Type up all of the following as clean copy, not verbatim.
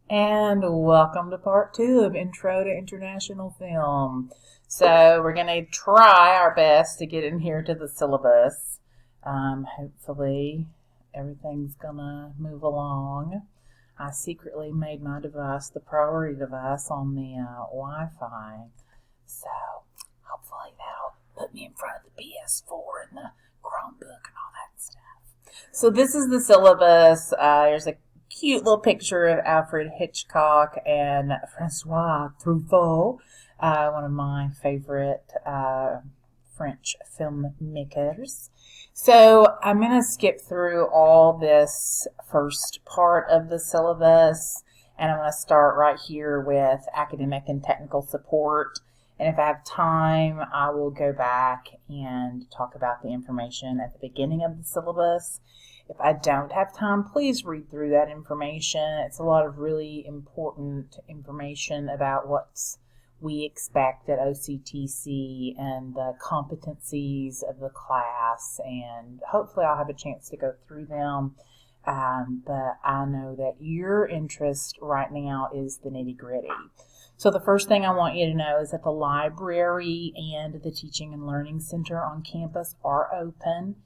And welcome to part two of Intro to International Film. So we're going to try our best to get in here to the syllabus. Hopefully everything's going to move along. I secretly made my device the priority device on the Wi-Fi. So hopefully that'll put me in front of the PS4 and the Chromebook and all that stuff. So this is the syllabus. There's a cute little picture of Alfred Hitchcock and Francois Truffaut, one of my favorite French filmmakers. So I'm going to skip through all this first part of the syllabus, and I'm going to start right here with academic and technical support. And if I have time, I will go back and talk about the information at the beginning of the syllabus. If I don't have time, please read through that information. It's a lot of really important information about what we expect at OCTC and the competencies of the class, and hopefully I'll have a chance to go through them. But I know that your interest right now is the nitty-gritty. So the first thing I want you to know is that the library and the Teaching and Learning Center on campus are open.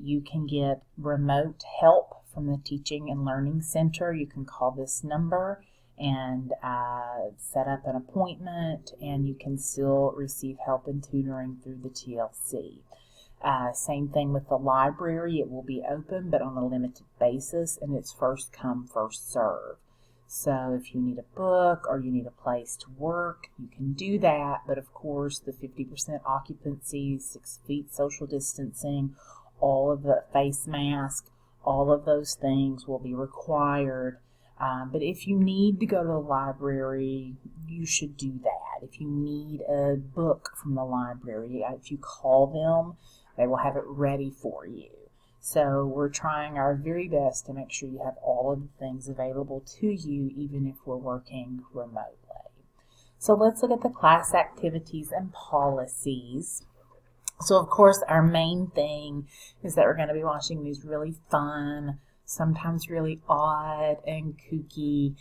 You can get remote help from the Teaching and Learning Center. You can call this number and set up an appointment, and you can still receive help and tutoring through the TLC. Same thing with the library. It will be open, but on a limited basis, and it's first come, first serve. So if you need a book or you need a place to work, you can do that. But of course, the 50% occupancy, 6 feet social distancing, all of the face mask, all of those things will be required. But if you need to go to the library, you should do that. If you need a book from the library, if you call them, they will have it ready for you. So we're trying our very best to make sure you have all of the things available to you, even if we're working remotely. So let's look at the class activities and policies. So of course, our main thing is that we're going to be watching these really fun, sometimes really odd and kooky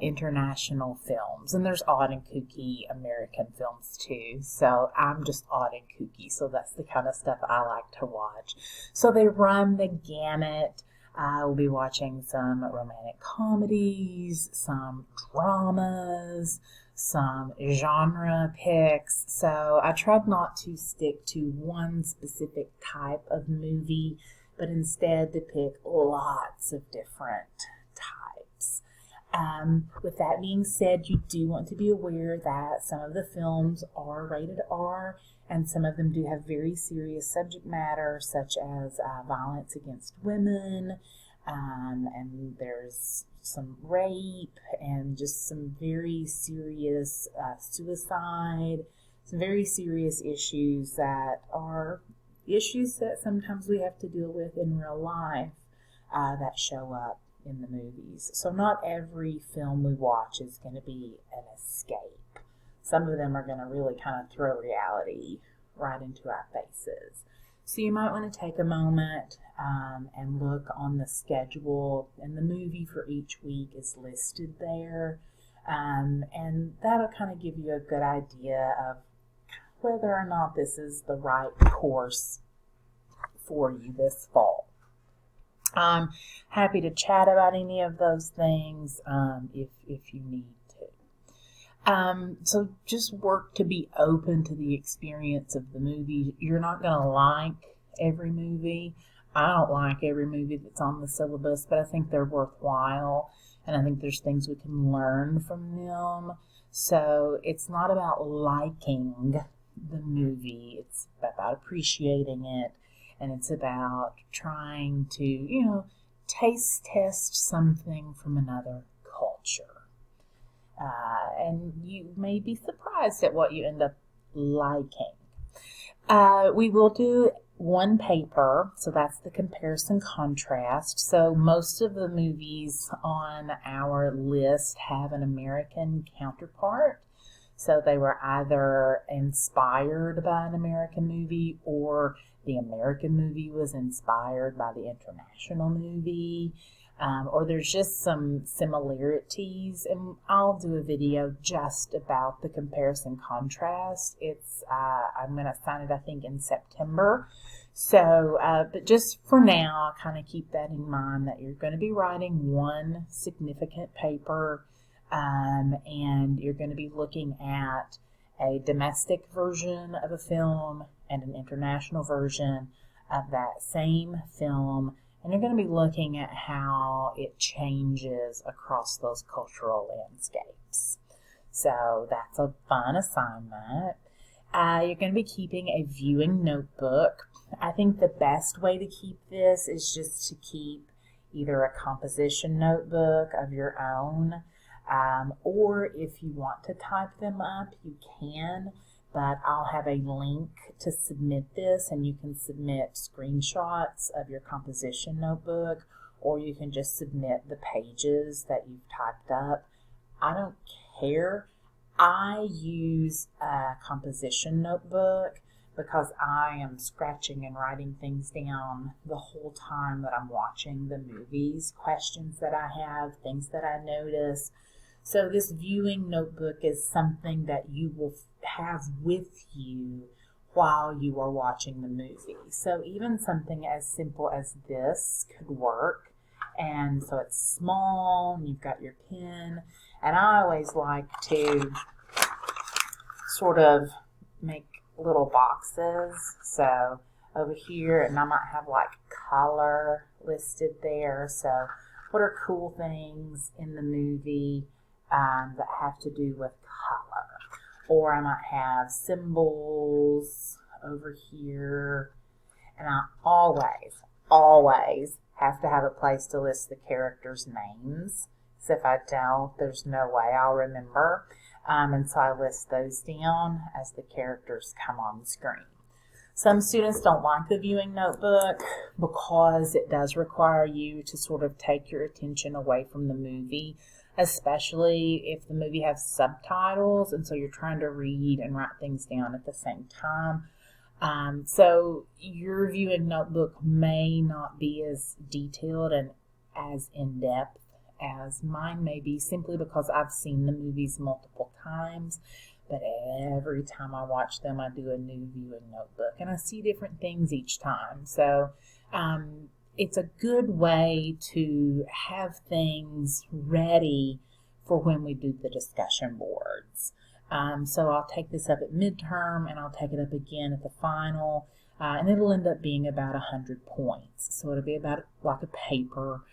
international films. And there's odd and kooky American films too. So I'm just odd and kooky. So that's the kind of stuff I like to watch. So they run the gamut. We'll be watching some romantic comedies, some dramas, some genre picks. So I tried not to stick to one specific type of movie, but instead to pick lots of different types. With that being said, you do want to be aware that some of the films are rated R, and some of them do have very serious subject matter, such as violence against women, and there's some rape, and just some very serious suicide, some very serious issues that are issues that sometimes we have to deal with in real life that show up in the movies. So not every film we watch is going to be an escape. Some of them are going to really kind of throw reality right into our faces. So you might want to take a moment and look on the schedule, and the movie for each week is listed there. And that'll kind of give you a good idea of whether or not this is the right course for you this fall. I'm happy to chat about any of those things if you need to. So just work to be open to the experience of the movie. You're not going to like every movie. I don't like every movie that's on the syllabus, but I think they're worthwhile, and I think there's things we can learn from them. So it's not about liking the movie. It's about appreciating it, and it's about trying to, taste test something from another culture. And you may be surprised at what you end up liking. We will do one paper, so that's the comparison contrast. So most of the movies on our list have an American counterpart. So they were either inspired by an American movie, or the American movie was inspired by the international movie. or there's just some similarities, and I'll do a video just about the comparison contrast. I'm going to sign it, I think, in September. So, but just for now, kind of keep that in mind, that you're going to be writing one significant paper, and you're going to be looking at a domestic version of a film and an international version of that same film, and you're going to be looking at how it changes across those cultural landscapes. So that's a fun assignment. You're going to be keeping a viewing notebook. I think the best way to keep this is just to keep either a composition notebook of your own, or if you want to type them up, you can, but I'll have a link to submit this, and you can submit screenshots of your composition notebook, or you can just submit the pages that you've typed up. I don't care. I use a composition notebook because I am scratching and writing things down the whole time that I'm watching the movies, questions that I have, things that I notice. So this viewing notebook is something that you will have with you while you are watching the movie. So even something as simple as this could work. And so it's small, and you've got your pen. And I always like to sort of make little boxes. So over here, and I might have like color listed there. So what are cool things in the movie that have to do with color? Or I might have symbols over here. And I always have to have a place to list the characters' names. So if I don't, there's no way I'll remember. And so I list those down as the characters come on the screen. Some students don't like the viewing notebook because it does require you to sort of take your attention away from the movie, especially if the movie has subtitles, and so you're trying to read and write things down at the same time. So your viewing notebook may not be as detailed and as in-depth as mine may be, simply because I've seen the movies multiple times, but every time I watch them, I do a new viewing notebook, and I see different things each time. So it's a good way to have things ready for when we do the discussion boards. So I'll take this up at midterm, and I'll take it up again at the final, and it'll end up being about 100 points. So it'll be about like a paper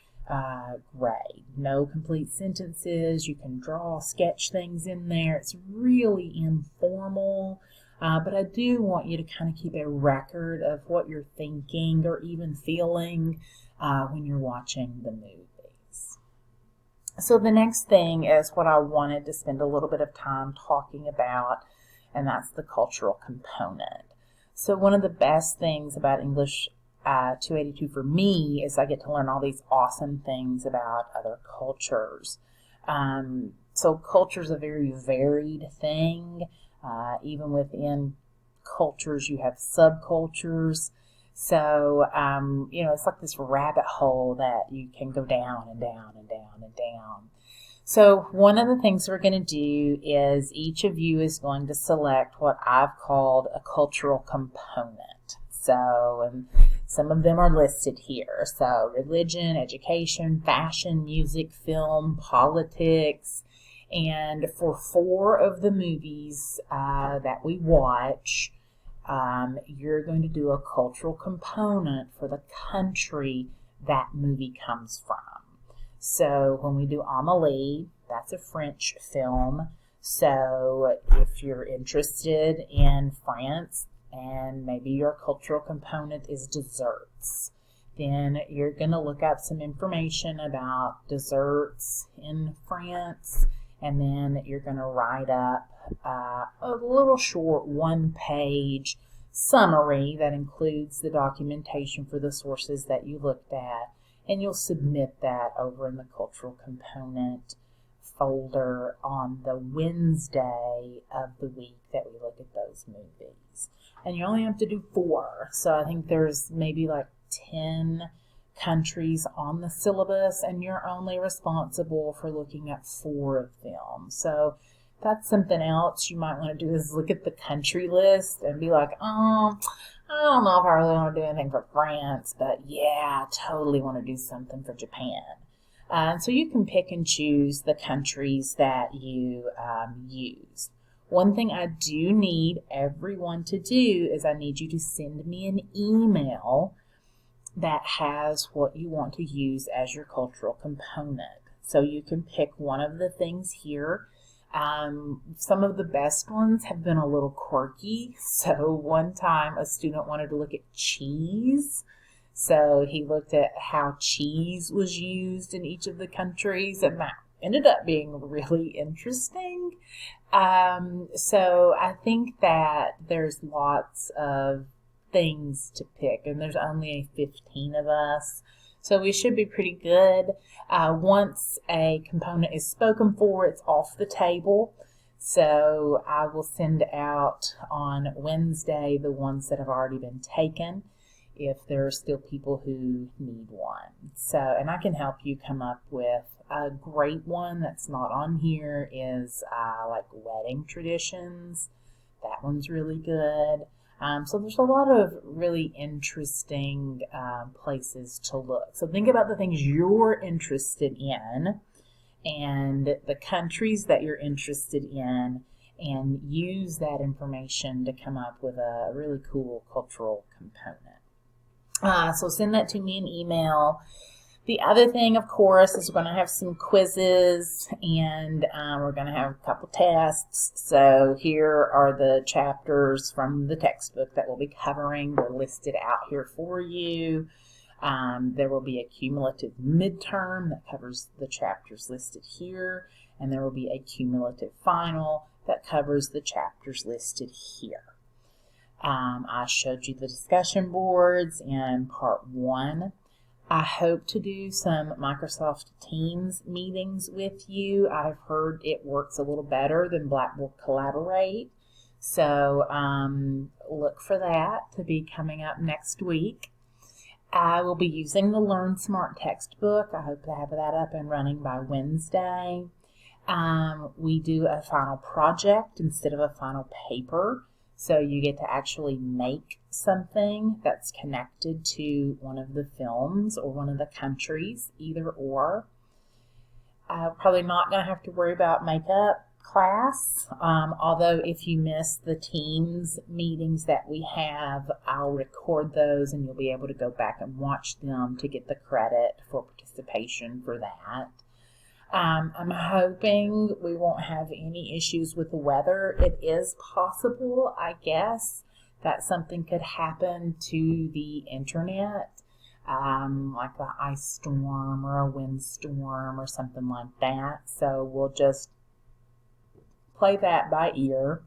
grade. No complete sentences. You can draw, sketch things in there. It's really informal, but I do want you to kind of keep a record of what you're thinking or even feeling when you're watching the movies. So the next thing is what I wanted to spend a little bit of time talking about, and that's the cultural component. So one of the best things about English 282 for me is I get to learn all these awesome things about other cultures. So culture is a very varied thing. Even within cultures, you have subcultures. So, it's like this rabbit hole that you can go down and down and down and down. So one of the things we're going to do is each of you is going to select what I've called a cultural component. So, and some of them are listed here. So religion, education, fashion, music, film, politics. And for 4 of the movies that we watch, you're going to do a cultural component for the country that movie comes from. So when we do Amélie, that's a French film. So if you're interested in France, and maybe your cultural component is desserts, then you're going to look up some information about desserts in France, and then you're going to write up a little short 1-page summary that includes the documentation for the sources that you looked at, and you'll submit that over in the cultural component folder on the Wednesday of the week that we look at those movies. And you only have to do 4. So I think there's maybe like 10 countries on the syllabus, and you're only responsible for looking at 4 of them. So that's something else you might want to do, is look at the country list and be like, I don't know if I really want to do anything for France, but yeah, I totally want to do something for Japan. So you can pick and choose the countries that you use. One thing I do need everyone to do is I need you to send me an email that has what you want to use as your cultural component. So you can pick one of the things here. Some of the best ones have been a little quirky. So one time a student wanted to look at cheese. So he looked at how cheese was used in each of the countries, and that ended up being really interesting. So I think that there's lots of things to pick, and there's only 15 of us, so we should be pretty good. Once a component is spoken for, it's off the table. So I will send out on Wednesday the ones that have already been taken, if there are still people who need one. So, and I can help you come up with a great one that's not on here is like wedding traditions. That one's really good. So there's a lot of really interesting places to look. So think about the things you're interested in and the countries that you're interested in, and use that information to come up with a really cool cultural component. So send that to me in email. The other thing, of course, is we're going to have some quizzes, and we're going to have a couple tests. So here are the chapters from the textbook that we'll be covering. They're listed out here for you. There will be a cumulative midterm that covers the chapters listed here, and there will be a cumulative final that covers the chapters listed here. I showed you the discussion boards in part 1. I hope to do some Microsoft Teams meetings with you. I've heard it works a little better than Blackboard Collaborate. So look for that to be coming up next week. I will be using the Learn Smart textbook. I hope to have that up and running by Wednesday. We do a final project instead of a final paper. So you get to actually make something that's connected to one of the films or one of the countries, either or. Probably not going to have to worry about makeup class, although if you miss the Teams meetings that we have, I'll record those and you'll be able to go back and watch them to get the credit for participation for that. I'm hoping we won't have any issues with the weather. It is possible, I guess, that something could happen to the internet, like an ice storm or a windstorm or something like that. So we'll just play that by ear.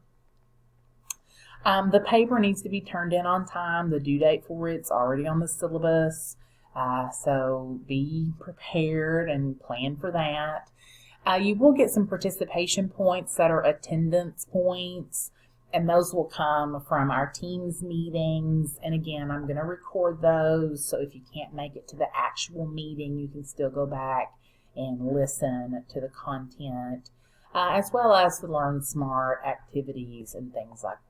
The paper needs to be turned in on time. The due date for it's already on the syllabus. So be prepared and plan for that. You will get some participation points that are attendance points, and those will come from our Teams meetings. And again, I'm going to record those, so if you can't make it to the actual meeting, you can still go back and listen to the content, as well as the Learn Smart activities and things like that.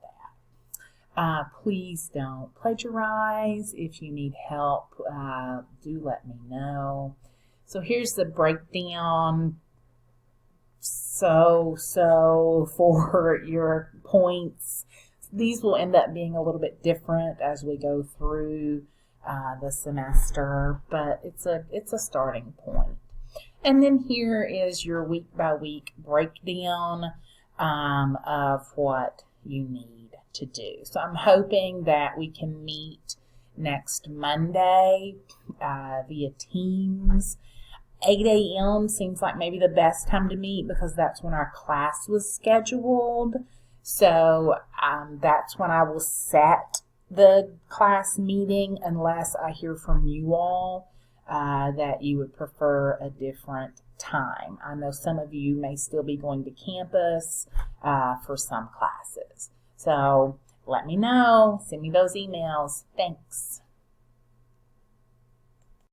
Please don't plagiarize. If you need help, do let me know. So here's the breakdown. So for your points, these will end up being a little bit different as we go through the semester, but it's a starting point. And then here is your week by week breakdown of what you need to do. So I'm hoping that we can meet next Monday via Teams. 8 a.m. seems like maybe the best time to meet because that's when our class was scheduled. So that's when I will set the class meeting, unless I hear from you all that you would prefer a different time. I know some of you may still be going to campus for some classes. So let me know. Send me those emails. Thanks.